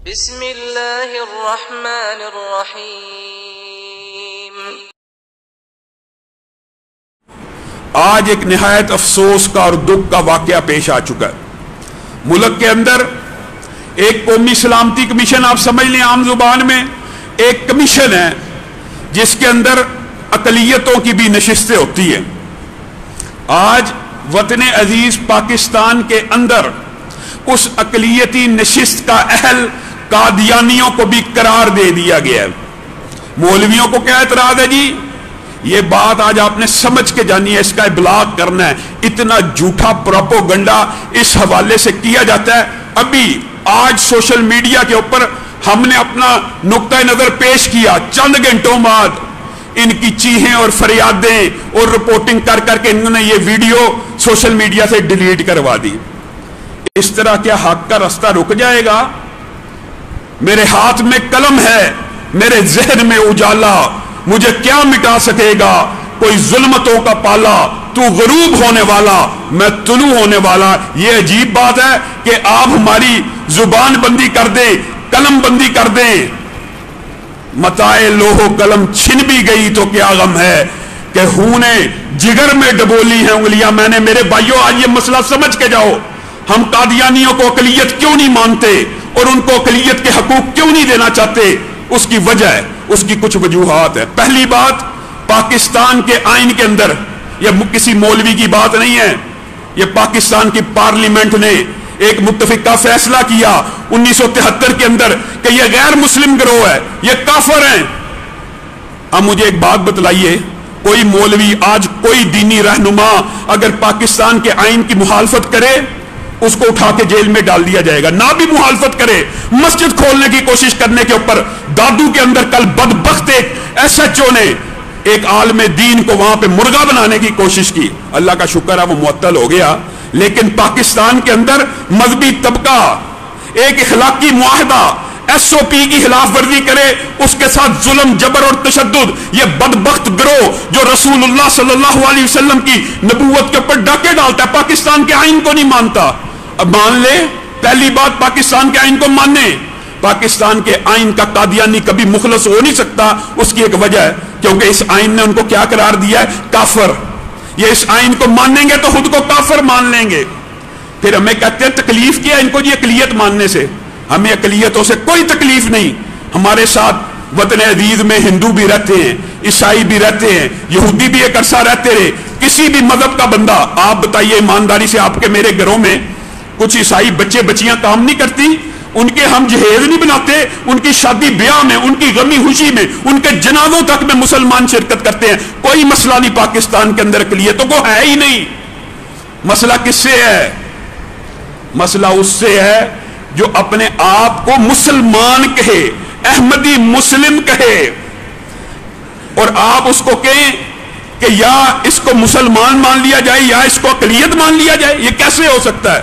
بسم اللہ الرحمن الرحیم۔ آج ایک نہایت افسوس کا اور دکھ کا واقعہ پیش آ چکا ہے۔ ملک کے اندر ایک قومی سلامتی کمیشن، آپ سمجھ لیں عام زبان میں ایک کمیشن ہے جس کے اندر اقلیتوں کی بھی نشستیں ہوتی ہیں۔ آج وطن عزیز پاکستان کے اندر اس اقلیتی نشست کا اہل قادیانیوں کو بھی قرار دے دیا گیا ہے۔ مولویوں کو کیا اعتراض ہے جی؟ یہ بات آج آپ نے سمجھ کے جانی ہے، اس کا ابلاغ کرنا ہے۔ اتنا جھوٹا پروپوگنڈا اس حوالے سے کیا جاتا ہے۔ ابھی آج سوشل میڈیا کے اوپر ہم نے اپنا نقطہ نظر پیش کیا، چند گھنٹوں بعد ان کی چیخیں اور فریادیں اور رپورٹنگ کر کر کے انہوں نے یہ ویڈیو سوشل میڈیا سے ڈیلیٹ کروا دی۔ اس طرح کیا حق کا راستہ رک جائے گا؟ میرے ہاتھ میں قلم ہے، میرے ذہن میں اجالا، مجھے کیا مٹا سکے گا کوئی ظلمتوں کا پالا، تو غروب ہونے والا میں طلوع ہونے والا۔ یہ عجیب بات ہے کہ آپ ہماری زبان بندی کر دیں، قلم بندی کر دیں۔ متائے لوح و قلم چھن بھی گئی تو کیا غم ہے کہ خون جگر میں ڈبولی ہیں انگلیاں میں نے۔ میرے بھائیوں، آج یہ مسئلہ سمجھ کے جاؤ، ہم قادیانیوں کو اقلیت کیوں نہیں مانتے اور ان کو اقلیت کے حقوق کیوں نہیں دینا چاہتے؟ اس کی وجہ ہے، اس کی کچھ وجوہات ہے۔ پہلی بات، پاکستان کے آئین کے اندر، یہ کسی مولوی کی بات نہیں ہے، یہ پاکستان کی پارلیمنٹ نے ایک متفقہ فیصلہ کیا 1973 کے اندر کہ یہ غیر مسلم گروہ ہے، یہ کافر ہیں۔ اب مجھے ایک بات بتلائیے، کوئی مولوی آج، کوئی دینی رہنما اگر پاکستان کے آئین کی مخالفت کرے اس کو اٹھا کے جیل میں ڈال دیا جائے گا، نہ بھی مخالفت کرے۔ مسجد کھولنے کی کوشش کرنے کے اوپر دادو کے اندر کل بدبخت ایک ایس ایچ او نے ایک عالم دین کو وہاں پہ مرغا بنانے کی کوشش کی، اللہ کا شکر ہے وہ معطل ہو گیا۔ لیکن پاکستان کے اندر مذہبی طبقہ ایک اخلاقی معاہدہ ایس او پی کی خلاف ورزی کرے، اس کے ساتھ ظلم، جبر اور تشدد، یہ بدبخت گروہ جو رسول اللہ صلی اللہ علیہ وسلم کی نبوت کے اوپر ڈاکے ڈالتا ہے، پاکستان کے آئین کو نہیں مانتا۔ اب مان لے، پہلی بات پاکستان کے آئین کو ماننے۔ پاکستان کے آئین کا قادیانی کبھی مخلص ہو نہیں سکتا، اس کی ایک وجہ ہے کیونکہ اس آئین نے ان کو کیا قرار دیا ہے؟ کافر۔ یہ اس آئین کو مانیں گے تو خود کو کافر مان لیں گے۔ پھر ہمیں کہتے ہیں تکلیف کیا ان کو جی اقلیت ماننے سے؟ ہمیں اقلیتوں سے کوئی تکلیف نہیں۔ ہمارے ساتھ وطن عزیز میں ہندو بھی رہتے ہیں، عیسائی بھی رہتے ہیں، یہودی بھی ایک عرصہ رہتے رہے، کسی بھی مذہب کا بندہ۔ آپ بتائیے ایمانداری سے، آپ کے میرے گھروں میں کچھ عیسائی بچے بچیاں کام نہیں کرتی؟ ان کے ہم جہیز نہیں بناتے؟ ان کی شادی بیاہ میں، ان کی غمی خوشی میں، ان کے جنازوں تک میں مسلمان شرکت کرتے ہیں۔ کوئی مسئلہ نہیں پاکستان کے اندر اقلیتوں کو ہے ہی نہیں۔ مسئلہ کس سے ہے؟ مسئلہ اس سے ہے جو اپنے آپ کو مسلمان کہے، احمدی مسلم کہے، اور آپ اس کو کہیں کہ یا اس کو مسلمان مان لیا جائے یا اس کو اقلیت مان لیا جائے۔ یہ کیسے ہو سکتا ہے؟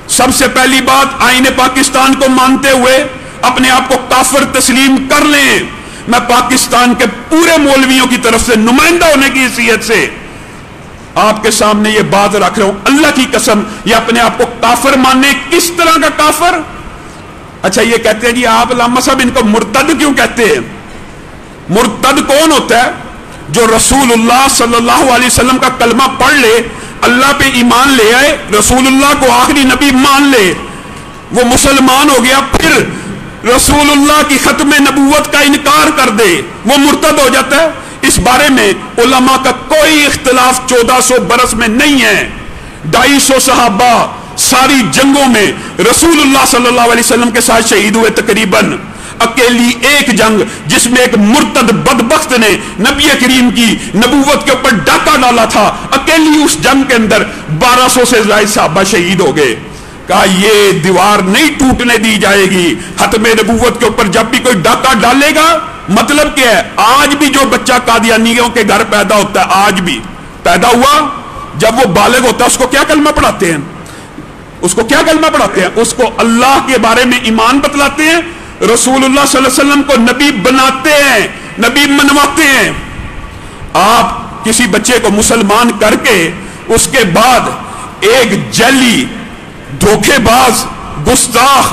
سب سے پہلی بات، آئین پاکستان کو مانتے ہوئے اپنے آپ کو کافر تسلیم کر لیں۔ میں پاکستان کے پورے مولویوں کی طرف سے نمائندہ ہونے کی حیثیت سے آپ کے سامنے یہ بات رکھ رہا ہوں، اللہ کی قسم، یہ اپنے آپ کو کافر ماننے۔ کس طرح کا کافر؟ اچھا یہ کہتے ہیں جی آپ علامہ صاحب ان کو مرتد کیوں کہتے ہیں؟ مرتد کون ہوتا ہے؟ جو رسول اللہ صلی اللہ علیہ وسلم کا کلمہ پڑھ لے، اللہ پہ ایمان لے آئے، رسول اللہ کو آخری نبی مان لے، وہ مسلمان ہو گیا، پھر رسول اللہ کی ختم نبوت کا انکار کر دے، وہ مرتد ہو جاتا ہے۔ اس بارے میں علماء کا کوئی اختلاف 1400 برس میں نہیں ہے۔ 250 صحابہ ساری جنگوں میں رسول اللہ صلی اللہ علیہ وسلم کے ساتھ شہید ہوئے، تقریباً اکیلی ایک جنگ جس میں ایک مرتد بدبخت نے نبی کریم کی نبوت کے اوپر ڈاکہ ڈالا تھا، اکیلی اس جنگ کے اندر 1200 سے زائد صحابہ شہید ہو گئے۔ کہا یہ دیوار نہیں ٹوٹنے دی جائے گی ختم نبوت کے اوپر جب بھی کوئی ڈاکہ ڈالے گا۔ مطلب کیا ہے؟ آج بھی جو بچہ قادیانیوں کے گھر پیدا ہوتا ہے، آج بھی پیدا ہوا، جب وہ بالغ ہوتا ہے اس کو کیا کلمہ پڑھاتے ہیں؟ اس کو کیا کلمہ پڑھاتے ہیں؟ اس کو اللہ کے بارے میں ایمان بتلاتے ہیں، رسول اللہ صلی اللہ علیہ وسلم کو نبی بناتے ہیں، نبی منواتے ہیں۔ آپ کسی بچے کو مسلمان کر کے اس کے بعد ایک جعلی، دھوکے باز، گستاخ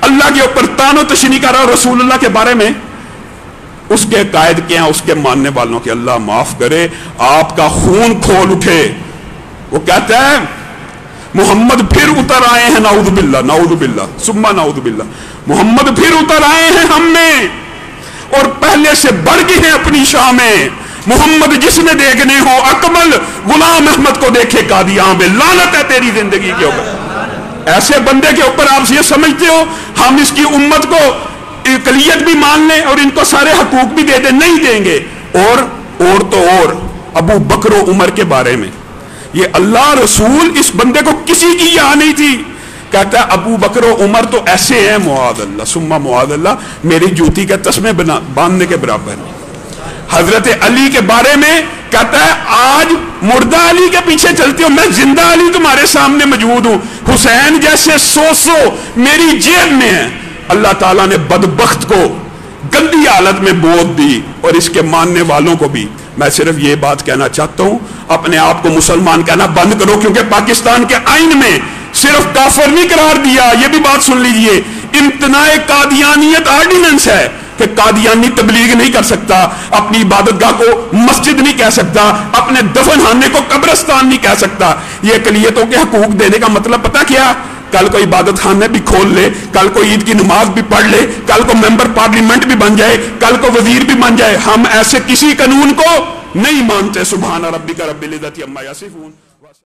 اللہ کے اوپر تانو تشنی کر رہا رسول اللہ کے بارے میں، اس کے قائد کیا ہیں اس کے ماننے والوں کے اللہ معاف کرے، آپ کا خون کھول اٹھے۔ وہ کہتا ہے محمد پھر اتر آئے ہیں، نعوذ باللہ نعوذ باللہ ثم نعوذ باللہ، محمد پھر اتر آئے ہیں ہم میں اور پہلے سے بڑھ گئے ہیں اپنی شاہ میں، محمد جس میں دیکھنے ہو اکمل غلام احمد کو دیکھے قادیاں میں، لعنت ہے تیری زندگی کے اوپر۔ ایسے بندے کے اوپر آپ یہ سمجھتے ہو ہم اس کی امت کو اقلیت بھی مان لیں اور ان کو سارے حقوق بھی دے دیں؟ نہیں دیں گے۔ اور ابو بکر و عمر کے بارے میں یہ اللہ رسول اس بندے کو کسی کی یاد نہیں تھی، کہتا ہے ابو بکر و عمر تو ایسے ہیں معاذ اللہ ثم معاذ اللہ، میری جوتی کے تسمے باندھنے کے برابر نہیں۔ حضرت علی کے بارے میں کہتا ہے آج مردہ علی کے پیچھے چلتے ہو، میں زندہ علی تمہارے سامنے موجود ہوں، حسین جیسے سو میری جیب میں ہے۔ اللہ تعالیٰ نے بدبخت کو گندی حالت میں بوت دی اور اس کے ماننے والوں کو بھی۔ میں صرف یہ بات کہنا چاہتا ہوں، اپنے آپ کو مسلمان کہنا بند کرو، کیونکہ پاکستان کے آئین میں صرف کافر نہیں قرار دیا، یہ بھی بات سن لیجئے، امتناع قادیانیت آرڈیننس ہے کہ قادیانی تبلیغ نہیں کر سکتا، اپنی عبادت گاہ کو مسجد نہیں کہہ سکتا، اپنے دفن خانے کو قبرستان نہیں کہہ سکتا۔ یہ اقلیتوں کے حقوق دینے کا مطلب پتہ کیا؟ کل کو عبادت خانے بھی کھول لے، کل کو عید کی نماز بھی پڑھ لے، کل کو ممبر پارلیمنٹ بھی بن جائے، کل کو وزیر بھی بن جائے، ہم ایسے کسی قانون کو نہیں مانتے۔ سبحان ربک رب العزت عما یصفون۔